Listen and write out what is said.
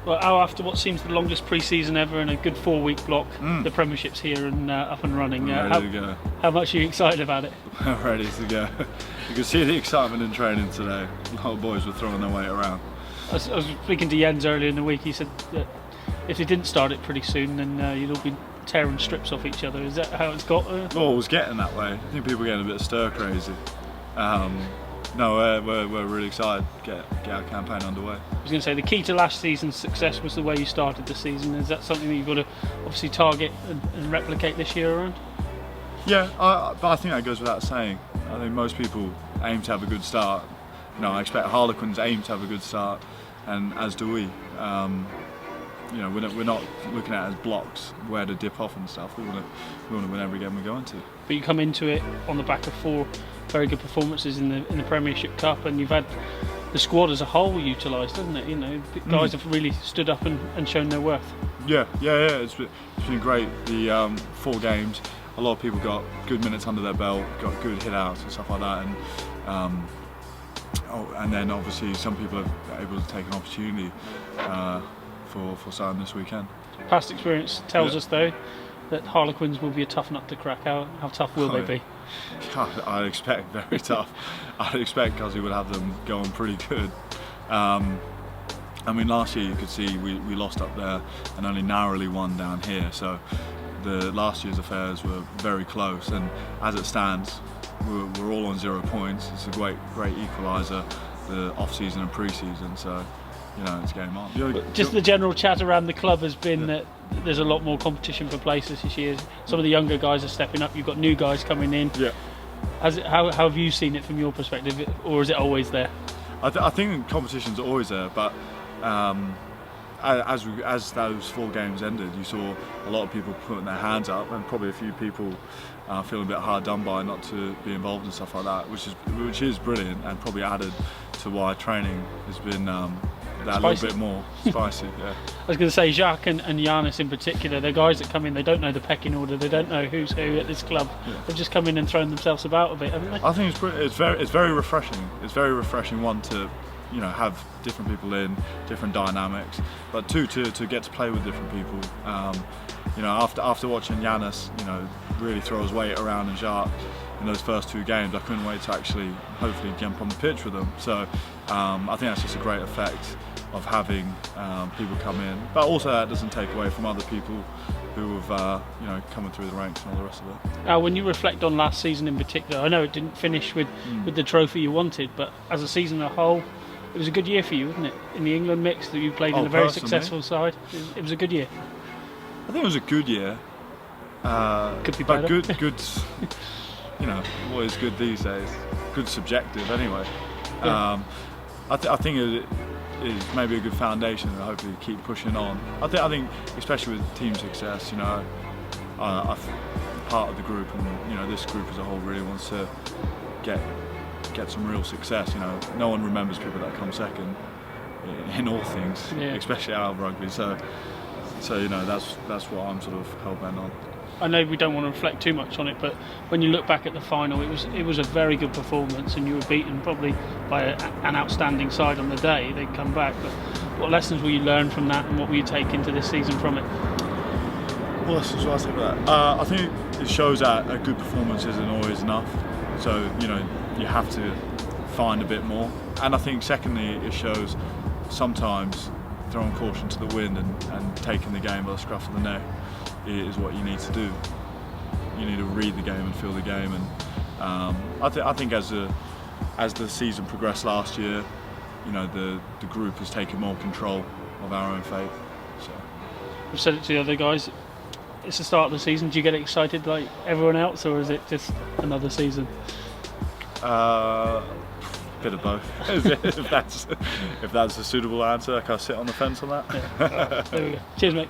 Well, after what seems the longest pre-season ever and a good 4-week block, the Premiership's here and up and running. Ready to go. How much are you excited about it? Ready to go. You can see the excitement in training today. A lot of boys were throwing their weight around. I was speaking to Jens earlier in the week. He said that if they didn't start it pretty soon, then you'd all be tearing strips off each other. Is that how it's got? Well, it was getting that way. I think people were getting a bit stir crazy. No, we're really excited to get our campaign underway. I was going to say the key to last season's success was the way you started the season. Is that something that you've got to obviously target and replicate this year around? Yeah, but I think that goes without saying. I think most people aim to have a good start. I expect Harlequins aim to have a good start, and as do we. We're not looking at it as blocks where to dip off and stuff. We want to win every game we go into. But you come into it on the back of 4 very good performances in the Premiership Cup, and you've had the squad as a whole utilised, hasn't it? Guys have really stood up and shown their worth. Yeah. It's been great. The 4 games, a lot of people got good minutes under their belt, got good hit outs and stuff like that, and then obviously some people are able to take an opportunity for starting this weekend. Past experience tells us though that Harlequins will be a tough nut to crack. How tough will they be? I'd expect very tough. I'd expect Guzzi would have them going pretty good. Last year you could see we lost up there and only narrowly won down here. So the last year's affairs were very close, and as it stands, we're all on 0 points. It's a great equaliser, the off-season and pre-season. So it's game on. Just the general chat around the club has been that there's a lot more competition for places this year. Some of the younger guys are stepping up. You've got new guys coming in. Yeah. How have you seen it from your perspective, or is it always there? I think competition's always there, but as those 4 games ended, you saw a lot of people putting their hands up, and probably a few people feeling a bit hard done by not to be involved in stuff like that, which is brilliant, and probably added to why training has been that little bit more spicy. Yeah. I was going to say Jacques and Giannis in particular. They're guys that come in. They don't know the pecking order. They don't know who's who at this club. Yeah. They've just come in and thrown themselves about a bit, haven't they? I think it's very refreshing. It's very refreshing, one, to have different people in, different dynamics, but 2, to get to play with different people. After watching Giannis, really throw his weight around and Jacques in those first 2 games, I couldn't wait to actually hopefully jump on the pitch with them. So I think that's just a great effect of having people come in, but also that doesn't take away from other people who have coming through the ranks and all the rest of it. When you reflect on last season in particular, I know it didn't finish with the trophy you wanted, but as a season as a whole, it was a good year for you, wasn't it? In the England mix, that you played in a very successful side. It was a good year. I think it was a good year. Could be better. But good. What is good these days? Good subjective, anyway. Yeah. I think it is maybe a good foundation to hopefully keep pushing on. I think especially with team success, I'm part of the group, and this group as a whole really wants to get some real success. No one remembers people that come second in all things, especially out of rugby. So that's what I'm sort of hell bent on. I know we don't want to reflect too much on it, but when you look back at the final, it was a very good performance, and you were beaten probably by an outstanding side on the day. They'd come back, but what lessons will you learn from that, and what will you take into this season from it? What lessons will I take from that? I think it shows that a good performance isn't always enough. So you have to find a bit more, and I think secondly it shows sometimes throwing caution to the wind and taking the game by the scruff of the neck is what you need to do. You need to read the game and feel the game, and I think as the season progressed last year, the group has taken more control of our own fate. So I've said it to the other guys, it's the start of the season. Do you get excited like everyone else, or is it just another season? Bit of both. if that's a suitable answer, I can't sit on the fence on that. Yeah. There we go. Cheers, mate.